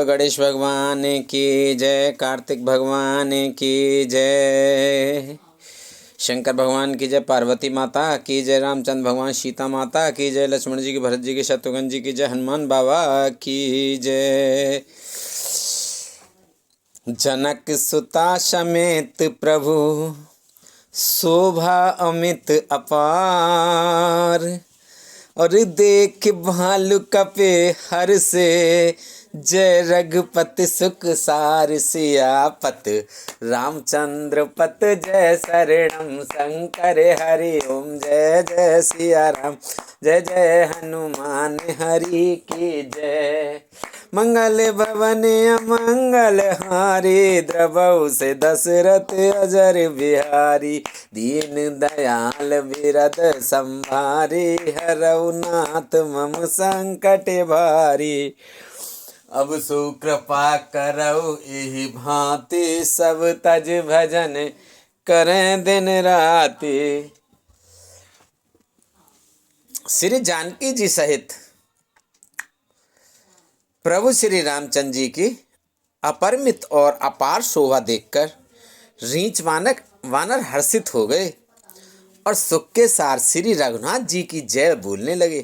गणेश भगवान की जय, कार्तिक भगवान की जय, शंकर भगवान की जय, पार्वती माता की जय, रामचंद्र भगवान सीता माता की जय, लक्ष्मण जी की, भरत जी की, शत्रुघ्न जी की जय, हनुमान बाबा की जय। जनक सुता समेत प्रभु शोभा अमित अपार, और देख भालु कपे हर से जय रघुपति सुख सार, सियापत रामचंद्र पत जय शरणम शंकर हरि ओम, जय जय सिया राम, जय जय हनुमान हरि की जय। मंगल भवन अमंगल हारी, द्रवहु से दशरथ अजर बिहारी, दीन दयाल बिरद संभारी, हरऊ नाथ मम संकट भारी। अब सो कृपा करऊ एहि भांति, सब तज भजन करें दिन राति। श्री जानकी जी सहित प्रभु श्री रामचंद्र जी की अपरिमित और अपार शोभा देखकर रीछ वानर हर्षित हो गए और सुख के सार श्री रघुनाथ जी की जय बोलने लगे।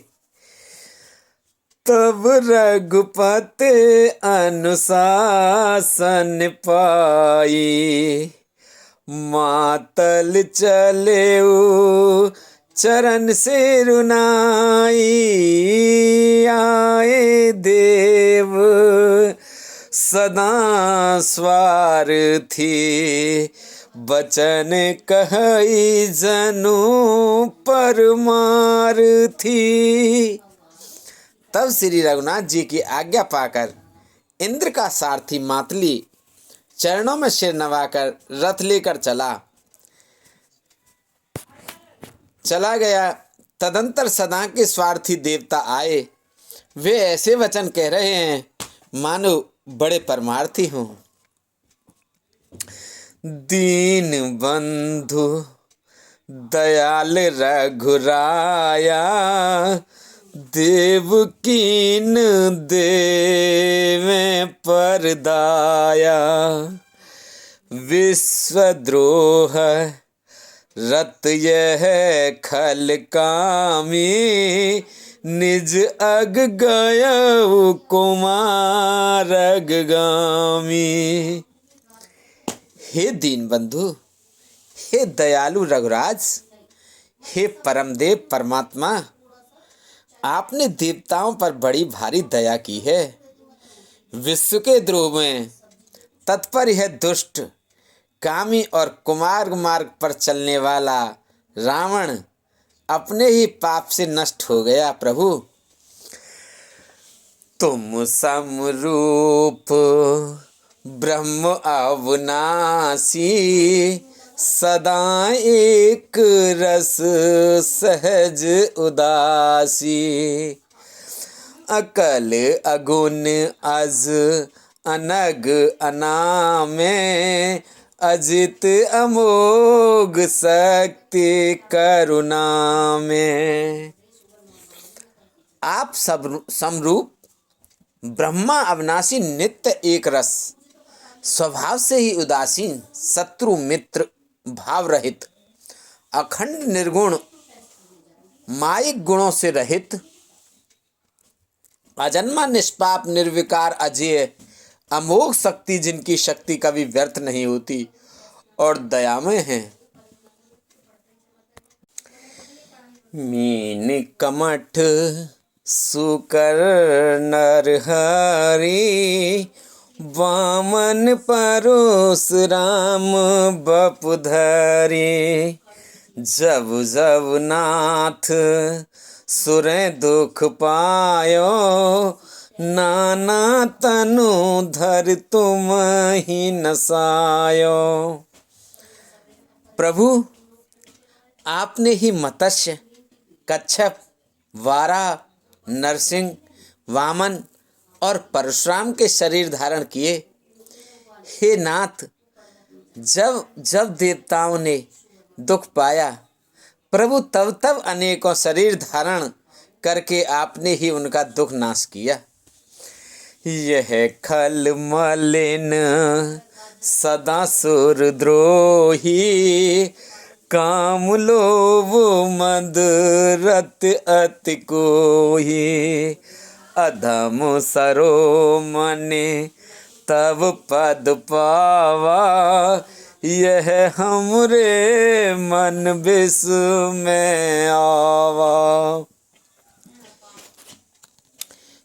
तब रघुपति अनुशासन पाई, मातल चलेऊ चरण सिरुनाई, आए देव सदा स्वार्थी, बचन कहई जनु परमार्थी। तब श्री रघुनाथ जी की आज्ञा पाकर इंद्र का सारथी मातली चरणों में सिर नवाकर रथ लेकर चला गया। तदंतर सदा के स्वार्थी देवता आए, वे ऐसे वचन कह रहे हैं मानो बड़े परमार्थी हों। दीन बंधु दयाल रघुराया, देव कीन देवें परदाया, विश्वद्रोह रत यह खल कामी, निज अग गयऊ कुमार अगगामी। हे दीन बंधु, हे दयालु रघुराज, हे परमदेव परमात्मा, आपने देवताओं पर बड़ी भारी दया की है। विश्व के द्रोह में तत्पर यह दुष्ट कामी और कुमार्ग मार्ग पर चलने वाला रावण अपने ही पाप से नष्ट हो गया। प्रभु तुम समरूप ब्रह्म अविनाशी, सदा एक रस सहज उदासी, अकल अगुण अज अनग अनामे, अजित अमोघ शक्ति करुणा में। आप सब समरूप ब्रह्मा अविनाशी, नित्य एक रस, स्वभाव से ही उदासीन, शत्रु मित्र भाव रहित, अखंड निर्गुण, मायिक गुणों से रहित, अजन्मा निष्पाप निर्विकार अजेय, अमोघ शक्ति जिनकी शक्ति कभी व्यर्थ नहीं होती और दयामय हैं। मीन कमठ सुकर नरहरि, वामन परशुराम बपुधरि, जब जब नाथ सुर दुख पायो, नाना तनु धर तुम ही नसायो। प्रभु आपने ही मत्स्य, कच्छप, वाराह, नरसिंह, वामन और परशुराम के शरीर धारण किए। हे नाथ, जब जब देवताओं ने दुख पाया, प्रभु तब तब अनेकों शरीर धारण करके आपने ही उनका दुख नाश किया। यह खल मलिन सदा सुरद्रोही, काम लोभ मद रत अति कोही, अधम सरो मने तब पद पावा, यह हमरे मन विष में आवा।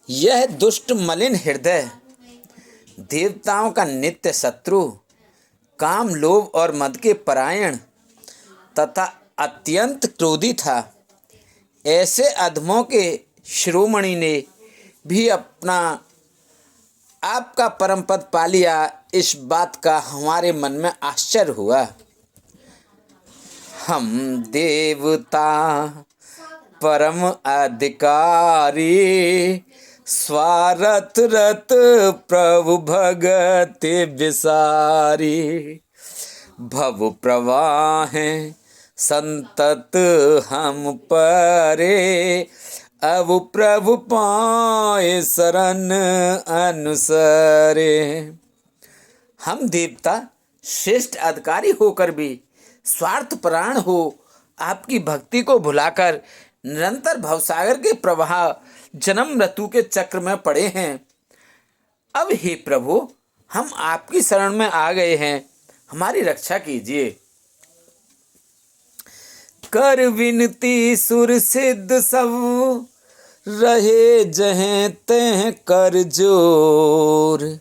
यह दुष्ट मलिन हृदय देवताओं का नित्य शत्रु, काम लोभ और मद के परायण तथा अत्यंत क्रोधी था। ऐसे अधमों के शिरोमणि ने भी अपना आपका परम पद पा लिया, इस बात का हमारे मन में आश्चर्य हुआ। हम देवता परम अधिकारी, स्वार्थ रत प्रभु भगति विसारी, भव प्रवाह संतत हम परे, अब प्रभु पाए शरण अनुसरे। हम देवता श्रेष्ठ अधिकारी होकर भी स्वार्थपरायण हो आपकी भक्ति को भुलाकर निरंतर भवसागर के प्रवाह जन्म मृत्यु के चक्र में पड़े हैं। अब हे प्रभु, हम आपकी शरण में आ गए हैं, हमारी रक्षा कीजिए। कर विनती सुर सिद्ध सब, रहे जहें तह कर जोर,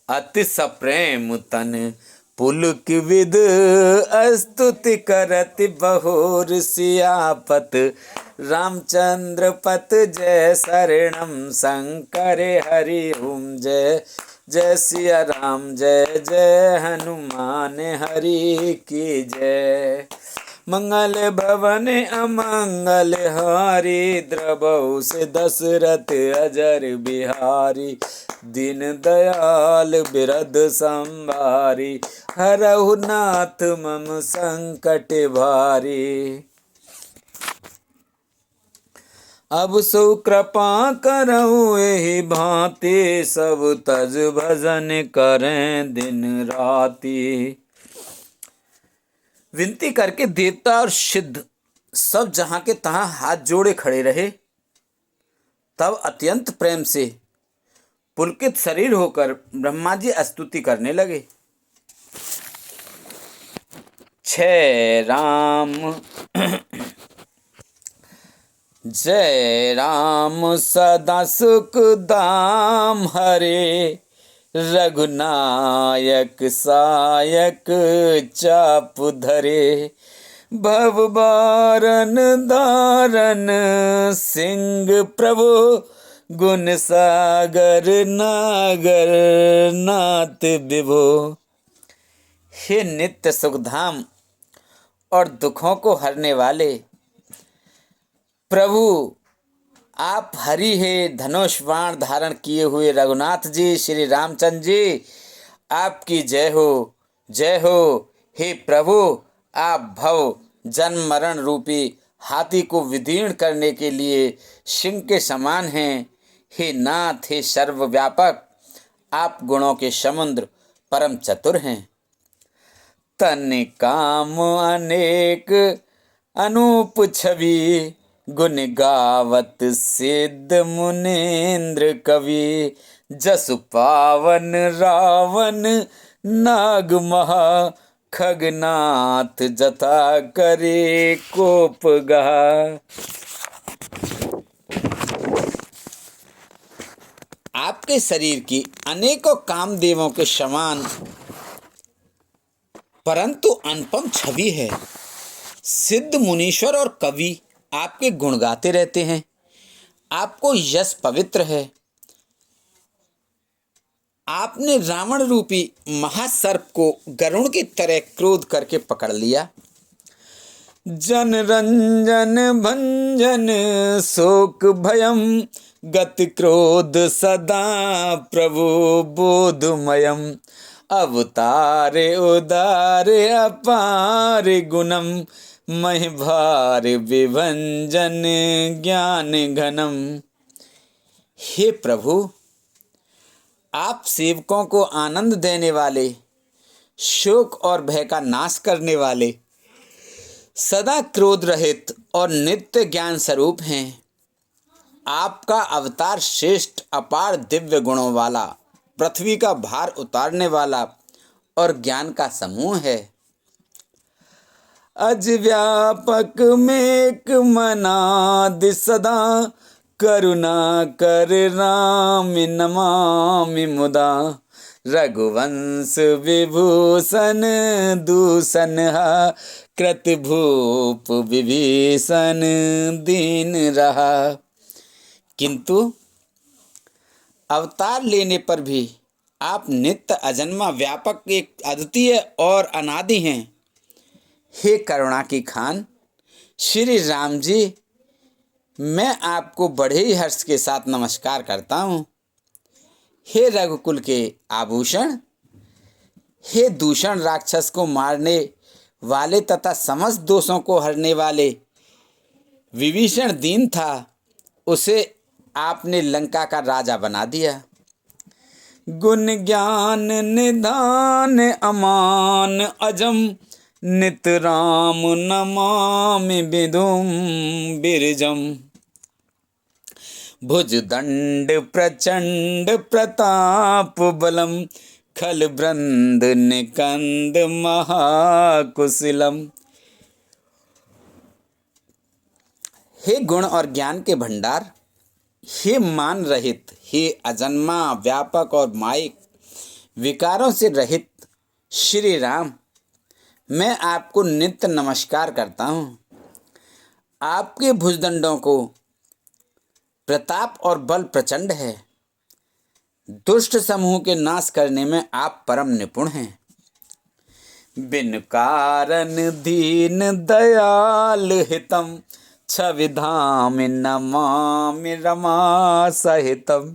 अति सप्रेम तन पुलक विद, स्तुति करत बहोर, सियापत रामचंद्र पत जय शरणम शंकर हरि ओम, जय जय सिया राम, जय जय हनुमान हरि की जय। मंगल भवन अमंगल हारी, द्रवहु से दशरथ अजर बिहारी, दीन दयाल बिरद संभारी, हरहु नाथ मम संकट भारी। अब सो कृपा करहु एहि भांति, सब तज भजन करें दिन राति। विनती करके देवता और सिद्ध सब जहां के तहां हाथ जोड़े खड़े रहे। तब अत्यंत प्रेम से पुलकित शरीर होकर ब्रह्मा जी स्तुति करने लगे। जय राम जय राम सदा सुख दाम हरे, रघुनायक सायक चाप धरे, भव बारन दारन सिंह प्रभु, गुण सागर नागर नाथ विभो। हे नित्य सुखधाम और दुखों को हरने वाले प्रभु, आप हरि है धनुष बाण धारण किए हुए रघुनाथ जी श्री रामचंद्र जी, आपकी जय हो जय हो। हे प्रभु, आप भव जन्म मरण रूपी हाथी को विदीर्ण करने के लिए सिंह के समान हैं। हे नाथ, हे सर्वव्यापक, आप गुणों के समुद्र परम चतुर हैं। तन काम अनेक अनूप छवि, गुण गावत सिद्ध मुनीन्द्र कवि, जसु पावन रावण नाग महा, खगनाथ जथा करे कोप गहा। आपके शरीर की अनेकों कामदेवों के समान परंतु अनुपम छवि है। सिद्ध मुनीश्वर और कवि आपके गुण गाते रहते हैं। आपको यश पवित्र है। आपने रावण रूपी महासर्प को गरुड़ की तरह क्रोध करके पकड़ लिया। जन रंजन भंजन शोक भयम, गति क्रोध सदा प्रभु बोधमयम, अवतारे उदारे अपार गुणम, महि भार विभंजन ज्ञान घनम। हे प्रभु, आप सेवकों को आनंद देने वाले, शोक और भय का नाश करने वाले, सदा क्रोध रहित और नित्य ज्ञान स्वरूप हैं। आपका अवतार श्रेष्ठ अपार दिव्य गुणों वाला, पृथ्वी का भार उतारने वाला और ज्ञान का समूह है। अज व्यापक मेक मनादि सदा, करुणा कर राम नमामि मुदा। रघुवंश विभूषण दूषण कृत भूप विभीषण दीन रहा। किंतु अवतार लेने पर भी आप नित्य अजन्मा व्यापक एक अद्वितीय और अनादि हैं। हे करुणा की खान श्री राम जी, मैं आपको बड़े ही हर्ष के साथ नमस्कार करता हूँ। हे रघुकुल के आभूषण, हे दूषण राक्षस को मारने वाले तथा समस्त दोषों को हरने वाले, विभीषण दीन था, उसे आपने लंका का राजा बना दिया। गुण ज्ञान निधान अमान अजम, नित राम नमामि विधुम बिरजम। भुज दंड प्रचंड प्रताप बलम, खल ब्रंद निकंद महाकुशलम। हे गुण और ज्ञान के भंडार, हे मान रहित, हे अजन्मा व्यापक और मायिक विकारों से रहित श्री राम, मैं आपको नित्य नमस्कार करता हूँ। आपके भुजदंडों को प्रताप और बल प्रचंड है। दुष्ट समूह के नाश करने में आप परम निपुण हैं। बिन कारण दीन दयाल हितम, छविधाम नमामि रमा सहितम।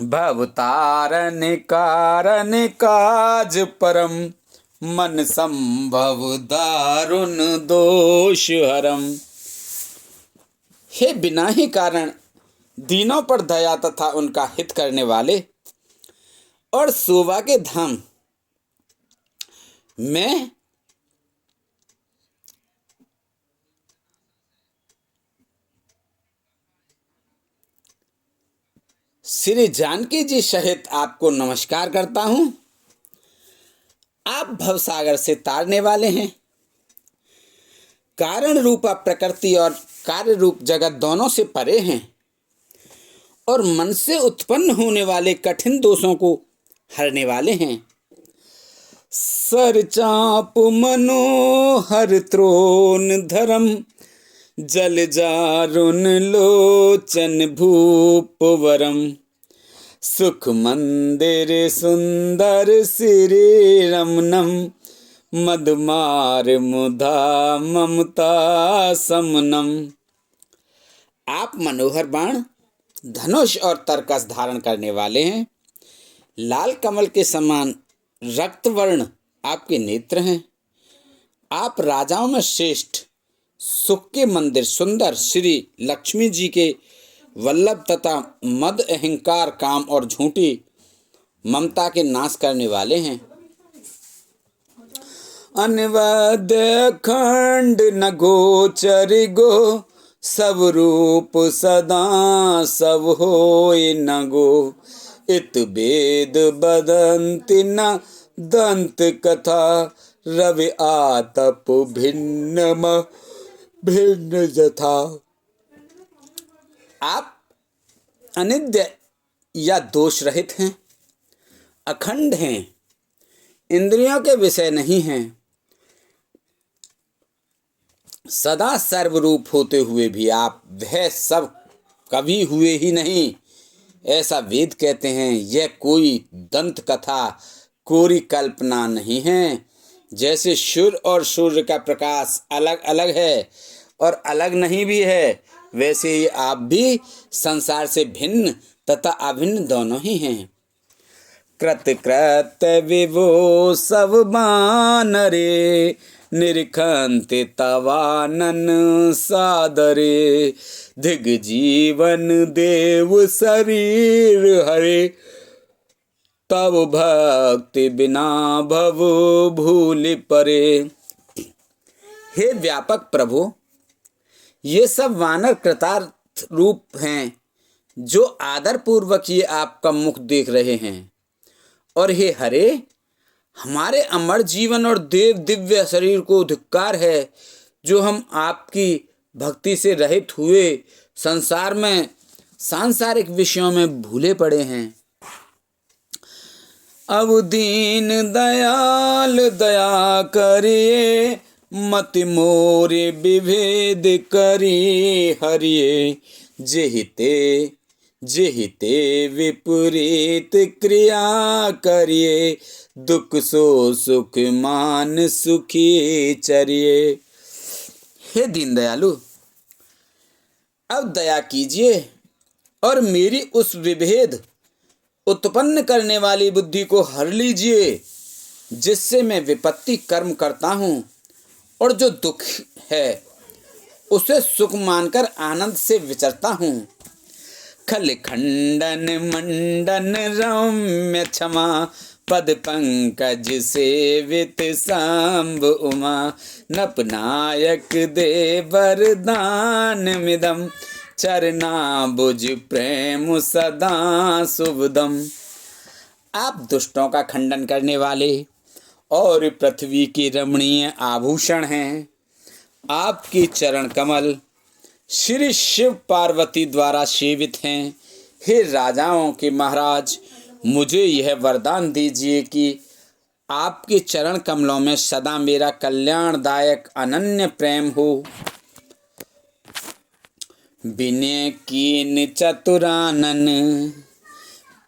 भवतारण कारण काज परम, मन संभव दारुण दोष हरम। हे बिना ही कारण दीनों पर दया तथा उनका हित करने वाले और शोभा के धाम, मैं श्री जानकी जी सहित आपको नमस्कार करता हूं। आप भवसागर से तारने वाले हैं। कारण रूपा प्रकृति और कार्य रूप जगत दोनों से परे हैं और मन से उत्पन्न होने वाले कठिन दोषों को हरने वाले हैं। सर चाप मनोहर त्रोन धरम, जल जारुन लोचन भूप वरम। सुख मंदिर सुंदर श्री रमनम, मदमार मुधा ममता समनम। आप मनोहर बाण, धनुष और तरकस धारण करने वाले हैं। लाल कमल के समान रक्तवर्ण आपके नेत्र हैं। आप राजाओं में श्रेष्ठ, सुख के मंदिर सुंदर श्री लक्ष्मी जी के वल्लभ तथा मद अहंकार काम और झूठी ममता के नाश करने वाले हैं। अनवद खंड न गोचर गो, सब रूप सदा सब होय न गो। इत वेद बदंति न दंत कथा, रवि आतप भिन्न भिन्न जथा। आप अनित्य या दोष रहित हैं, अखंड हैं, इंद्रियों के विषय नहीं हैं, सदा सर्वरूप होते हुए भी आप वह सब कभी हुए ही नहीं, ऐसा वेद कहते हैं। यह कोई दंत कथा, कोरी कल्पना नहीं है। जैसे सूर्य और सूर्य का प्रकाश अलग अलग है और अलग नहीं भी है, वैसे ही आप भी संसार से भिन्न तथा अभिन्न दोनों ही हैं। कृत कृत विभो सब बानरे, निरखंते तवानन सादरे, दिग जीवन देव शरीर हरे, तब भक्ति बिना भव भूल परे। हे व्यापक प्रभु, ये सब वानर कृतार्थ रूप हैं जो आदर पूर्वक ये आपका मुख देख रहे हैं। और हे हरे, हमारे अमर जीवन और देव दिव्य शरीर को धिक्कार है जो हम आपकी भक्ति से रहित हुए संसार में सांसारिक विषयों में भूले पड़े हैं। अब दीन दयाल दया करिए, मति मोरे विभेद करी हरिये, जेहिते विपरीत क्रिया करिए, दुख सो सुख मान सुखी चरिए। हे दीन दयालु, अब दया कीजिए और मेरी उस विभेद उत्पन्न करने वाली बुद्धि को हर लीजिए जिससे मैं विपत्ति कर्म करता हूँ और जो दुख है उसे सुख मानकर आनंद से विचरता हूँ। खल खंडन मंडन रम्य क्षमा, पद पंकज सेवित सांब उमा, नपनायक दे वरदान मिदम, चरना बुझ प्रेम सदा शुभदम। आप दुष्टों का खंडन करने वाले और पृथ्वी की रमणीय आभूषण हैं। आपकी चरण कमल श्री शिव पार्वती द्वारा सेवित हैं। हे राजाओं के महाराज, मुझे यह वरदान दीजिए कि आपके चरण कमलों में सदा मेरा कल्याणदायक अनन्य प्रेम हो। विनय कीन चतुरानन,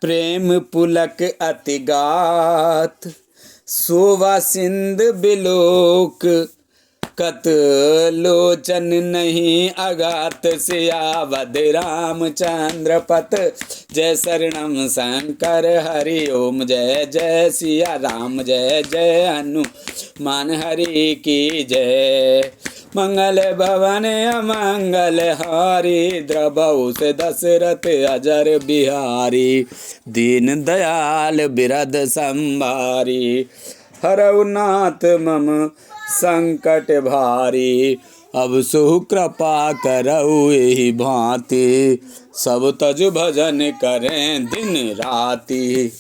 प्रेम पुलक अतिगात, शोभा सिंध बिलोक, कत लोचन नहीं अगात, सियावद रामचंद्र पत, जय शरणम शंकर हरि ओम, जय जय सिया राम, जय जय हनुमान हरि की जय। मंगल भवन अमंगल हारी, द्रवहु से दशरथ अजर बिहारी, दीन दयाल बिरद संभारी, हरऊ नाथ मम संकट भारी, अब सु कृपा करऊ एहि भांति, सब तज भजन करें दिन राति।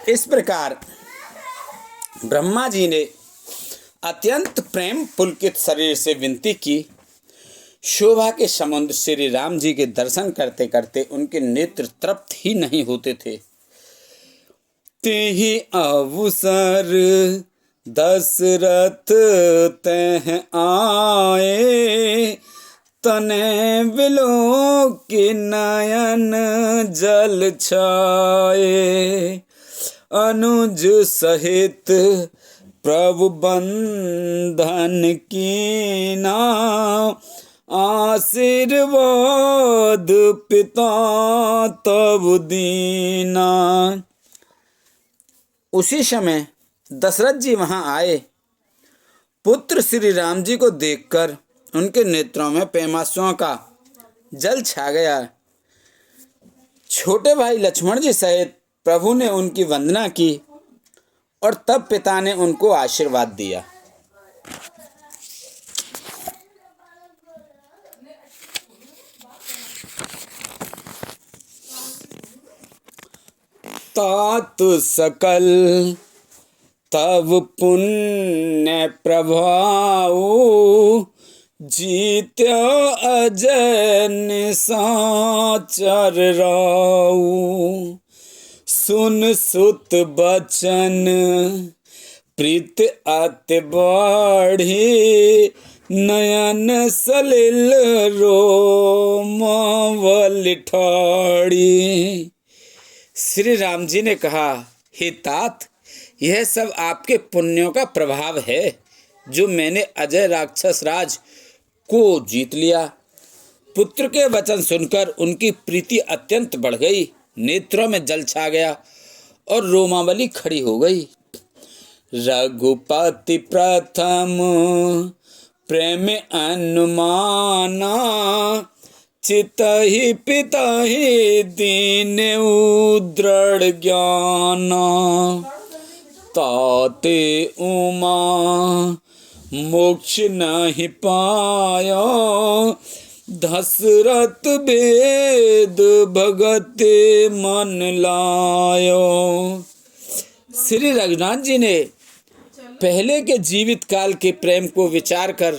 इस प्रकार ब्रह्मा जी ने अत्यंत प्रेम पुलकित शरीर से विनती की। शोभा के समुद्र श्री राम जी के दर्शन करते करते उनके नेत्र तृप्त ही नहीं होते थे। तेहि अवसर दशरथ तह आए, तने बिलोकि नयन जल छाए, अनुज सहित प्रभु बंधन कीना, आशीर्वाद पिता तब दीना। उसी समय दशरथ जी वहां आए। पुत्र श्री राम जी को देखकर उनके नेत्रों में प्रेमाश्रुओं का जल छा गया। छोटे भाई लक्ष्मण जी सहित प्रभु ने उनकी वंदना की और तब पिता ने उनको आशीर्वाद दिया। तात सकल तब पुण्य प्रभाऊ, जीत्यो अजय निशाचर राऊ, सुन सुत बचन प्रीत अति बढ़ी, नयन सलिल रोमावल ठाड़ी। श्री राम जी ने कहा, हे तात, यह सब आपके पुण्यों का प्रभाव है जो मैंने अजय राक्षस राज को जीत लिया। पुत्र के वचन सुनकर उनकी प्रीति अत्यंत बढ़ गई, नेत्रों में जल छा गया और रोमावली खड़ी हो गई। रघुपति प्रथम प्रेम अनुमाना, चितहि पितहि दीनऊ दृढ़ ज्ञाना। ताते उमा मोक्ष नहीं पायो, दशरथ वेद भगत मन लायो। श्री रघुनाथ जी ने पहले के जीवित काल के प्रेम को विचार कर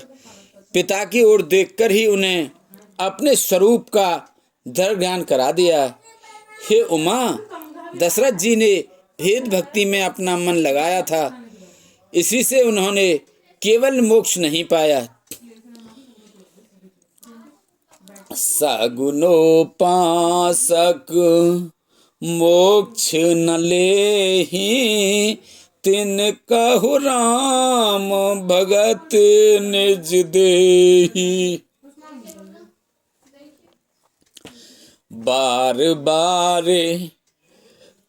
पिता की ओर देखकर ही उन्हें अपने स्वरूप का दृढ़ ज्ञान करा दिया। हे उमा, दशरथ जी ने भेद भक्ति में अपना मन लगाया था, इसी से उन्होंने केवल मोक्ष नहीं पाया। सगुनोपासक मोक्ष न लेहि, तिन कहु राम भगत निज देहि। बार बार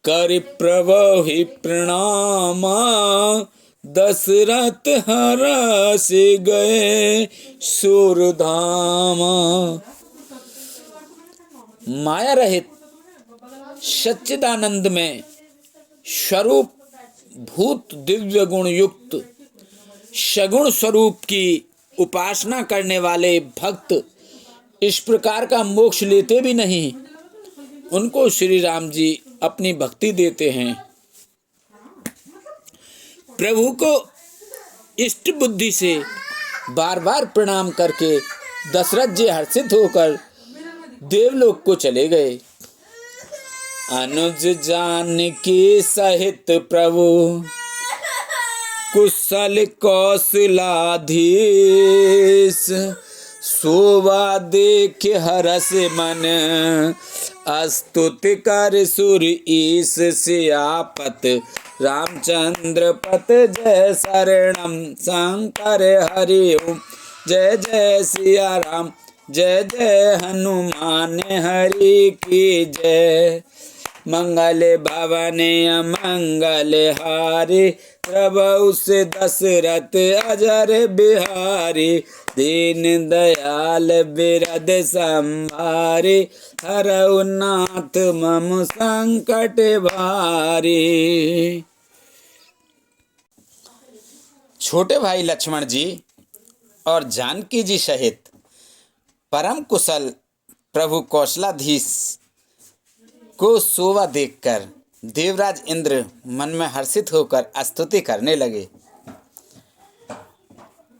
कर प्रभु प्रणामा, दशरथ हरष गए सुरधामा। माया रहित सच्चिदानंद में स्वरूप भूत दिव्य गुण युक्त सगुण स्वरूप की उपासना करने वाले भक्त इस प्रकार का मोक्ष लेते भी नहीं, उनको श्री राम जी अपनी भक्ति देते हैं। प्रभु को इष्ट बुद्धि से बार बार प्रणाम करके दशरथ जी हर्षित होकर देवलोक को चले गए। अनुज जानकी सहित प्रभु कुशल कौशलाधीश, शोभा देख हरस मन स्तुति कर सुर ईश। सियापत रामचंद्र पत जय शरणम, शंकर हरि ओम जय जय सिया राम, जय जय हनुमान हरि की जय। मंगल भवन अमंगल हारी, प्रभु से दशरथ अजर बिहारी। दीन दयाल बिरद संभारी, हरऊ नाथ मम संकट भारी। छोटे भाई लक्ष्मण जी और जानकी जी सहित परम कुशल प्रभु कौशलाधीश को शोभा देखकर देवराज इंद्र मन में हर्षित होकर स्तुति करने लगे।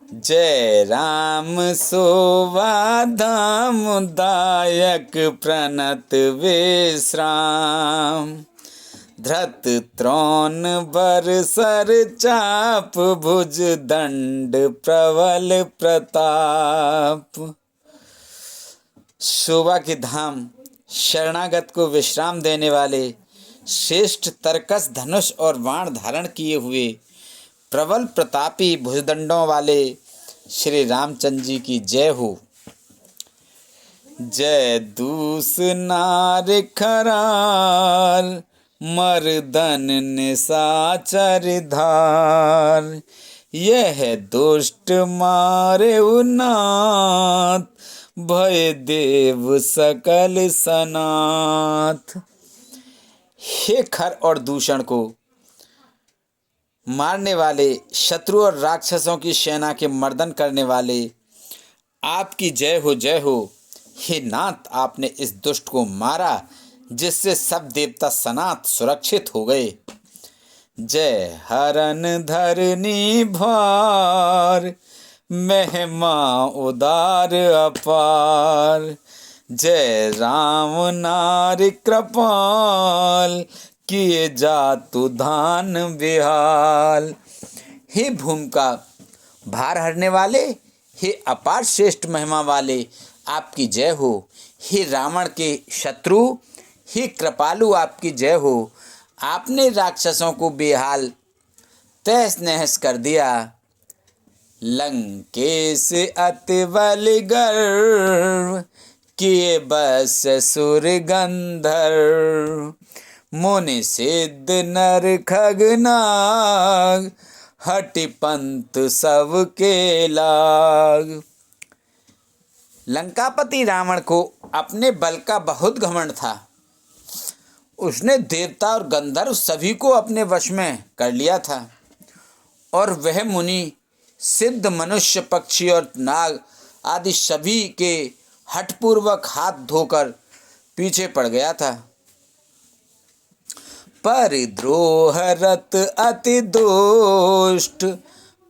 जय राम शोभा धाम दायक प्रणत विश्राम, धृत त्रोण बर सर चाप भुज दंड प्रबल प्रताप। शोभा के धाम, शरणागत को विश्राम देने वाले, श्रेष्ठ तरकस धनुष और बाण धारण किए हुए, प्रबल प्रतापी भुजदंडों वाले श्री रामचंद्र जी की जय हो। जय दूस नार खरार, मर्दन निशाचर धार, यह दुष्ट मारे उन्नाथ, भय देव सकल सनाथ। हे खर और दूषण को मारने वाले, शत्रु और राक्षसों की सेना के मर्दन करने वाले, आपकी जय हो जय हो। हे नाथ, आपने इस दुष्ट को मारा जिससे सब देवता सनाथ सुरक्षित हो गए। जय हरन धरनी भार, महिमा उदार अपार, जय राम नारी कृपाल, किए जातु धान बिहाल। हे भूमि का भार हरने वाले, हे अपार श्रेष्ठ महिमा वाले, आपकी जय हो। हे रावण के शत्रु, हे कृपालु, आपकी जय हो। आपने राक्षसों को बेहाल तहस नहस कर दिया। लंकेश अति बल गर्व, किए बस सुर गंधर्व, मुनि सिद्ध नर खगनाग, हटि पंत सबके लाग। लंकापति रावण को अपने बल का बहुत घमंड था। उसने देवता और गंधर्व सभी को अपने वश में कर लिया था और वह मुनि, सिद्ध, मनुष्य, पक्षी और नाग आदि सभी के हठपूर्वक हाथ धोकर पीछे पड़ गया था। परिद्रोहरत अति दुष्ट,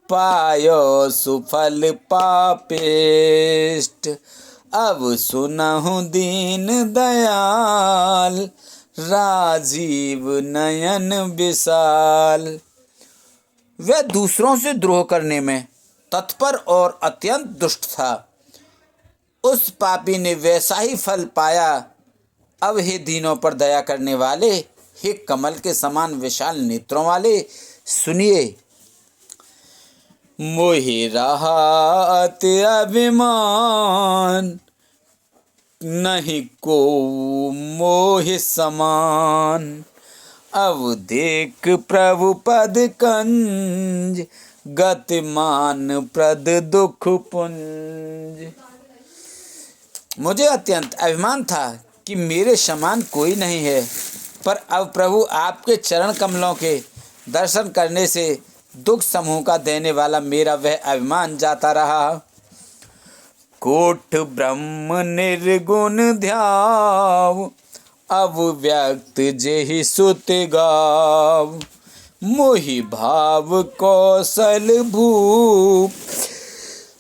पायो सुफल पापिष्ट। अब सुनहु दीन दयाल, राजीव नयन विशाल। वह दूसरों से द्रोह करने में तत्पर और अत्यंत दुष्ट था। उस पापी ने वैसा ही फल पाया। अब हे दीनों पर दया करने वाले, हे कमल के समान विशाल नेत्रों वाले, सुनिए। मोहि रहा अति अभिमान, नहीं को मोहि समान। अब देख प्रभु पद कंज, गतिमान प्रद दुख पुंज। मुझे अत्यंत अभिमान था कि मेरे समान कोई नहीं है, पर अब प्रभु आपके चरण कमलों के दर्शन करने से दुख समूह का देने वाला मेरा वह अभिमान जाता रहा। कोट ब्रह्म निर्गुण ध्याव, अब व्यक्त जेहि सुत गाव। मोहि भाव कौशल भूप,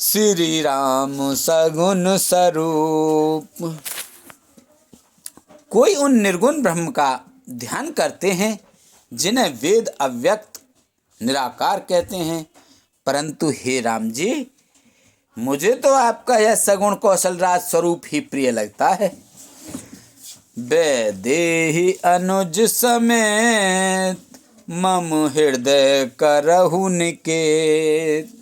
श्री राम सगुण स्वरूप। कोई उन निर्गुण ब्रह्म का ध्यान करते हैं जिन्हें वेद अव्यक्त निराकार कहते हैं, परंतु हे राम जी, मुझे तो आपका यह सगुण कौशल राज स्वरूप ही प्रिय लगता है। वैदेही अनुज समेत, मम हृदय करहु निकेत।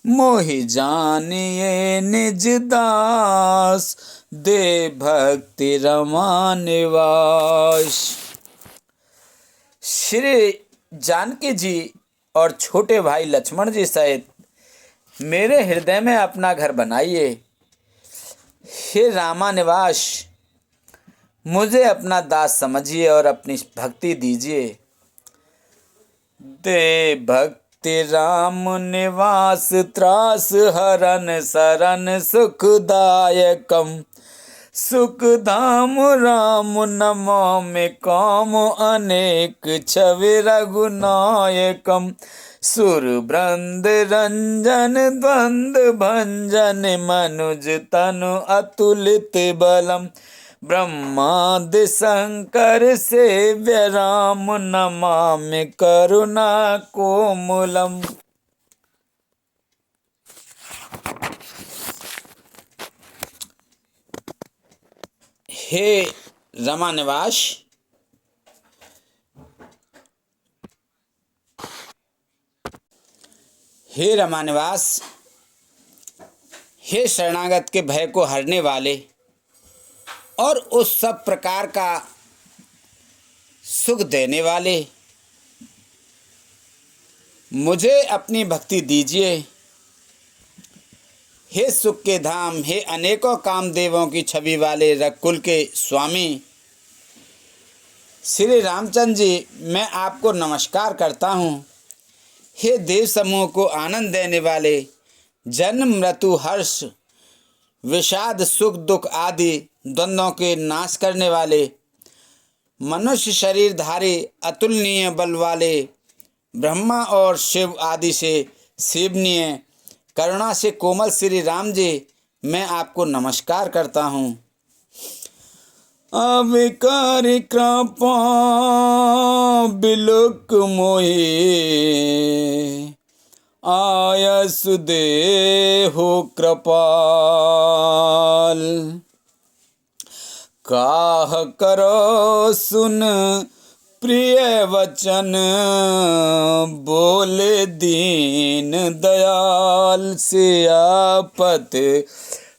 मोहि जानिए निज दास, दे भक्ति रमा निवास। श्री जानकी जी और छोटे भाई लक्ष्मण जी सहित मेरे हृदय में अपना घर बनाइए। हे रामानिवास, मुझे अपना दास समझिए और अपनी भक्ति दीजिए। दे भक्ति राम निवास, त्रास हरन शरण सुखदायकम। सुख धाम राम नमामि, काम अनेक छवि रघुनायकम। सुर बृंद रंजन द्वंद भंजन, मनुज तनु अतुलित बलम। ब्रह्मादि शंकर सेव्य राम, नमामि करुणा कोमलम। हे रमानिवास, हे रमानिवास, हे शरणागत के भय को हरने वाले और उस सब प्रकार का सुख देने वाले, मुझे अपनी भक्ति दीजिए। हे सुख के धाम, हे अनेकों कामदेवों की छवि वाले रघुकुल के स्वामी श्री रामचंद्र जी, मैं आपको नमस्कार करता हूँ। हे देव समूह को आनंद देने वाले, जन्म मृत्यु हर्ष विषाद सुख दुख आदि द्वंद्वों के नाश करने वाले, मनुष्य शरीरधारी अतुलनीय बल वाले, ब्रह्मा और शिव आदि से सेवनीय करुणा से कोमल श्री राम जी, मैं आपको नमस्कार करता हूँ। अविकारी कृपा बिलुक मोहि, आयस देहु कृपाल। काह करो सुन प्रिय वचन, बोले दीन दयाल। सियापत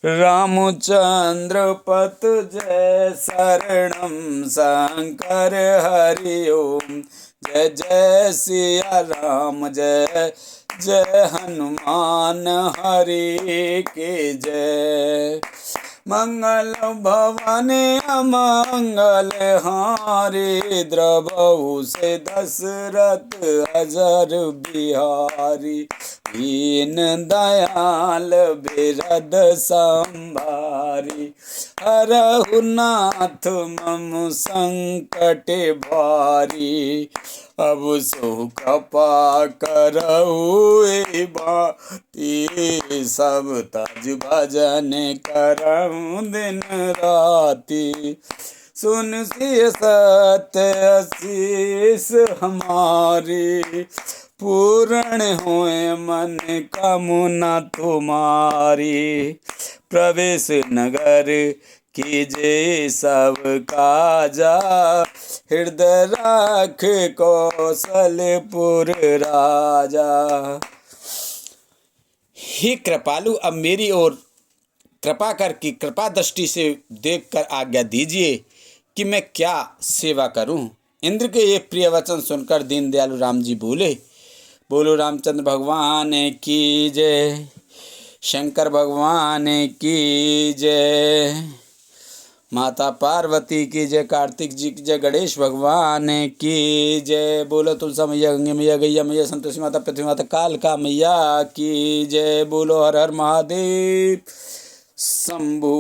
रामचंद्र पत जय शरणम शंकर हरि ओम। जय जय सिया राम जय जय हनुमान हरि के जय। मंगल भवाने अमंगल हारे द्रवहु से दशरथ अजर बिहारी। दीन दयाल बिरद संभारी। हरहु नाथ मम संकट भारी। अब सो कृपा करहु बाती। सब तज भजन करहु दिन राति। सुन सिय सत्य आशीष हमारी। पूर्ण होए मन कामना तुम्हारी। प्रवेश नगर कीजे सब काजा। हृदय राख कौशलपुर राजा। हे कृपालु, अब मेरी ओर कृपा करके कृपा दृष्टि से देखकर आज्ञा दीजिए कि मैं क्या सेवा करूं। इंद्र के ये प्रिय वचन सुनकर दीन दयालु राम जी बोले, बोलो रामचंद्र भगवान की जय। शंकर भगवान की जय। माता पार्वती की जय। कार्तिक जी की जय। गणेश भगवान की जय। बोलो तुलसा मैया, गंगे मैया, गैया मैया, संतोषी माता, पृथ्वी माता, कालका मैया की जय। बोलो हर हर महादेव शंभू।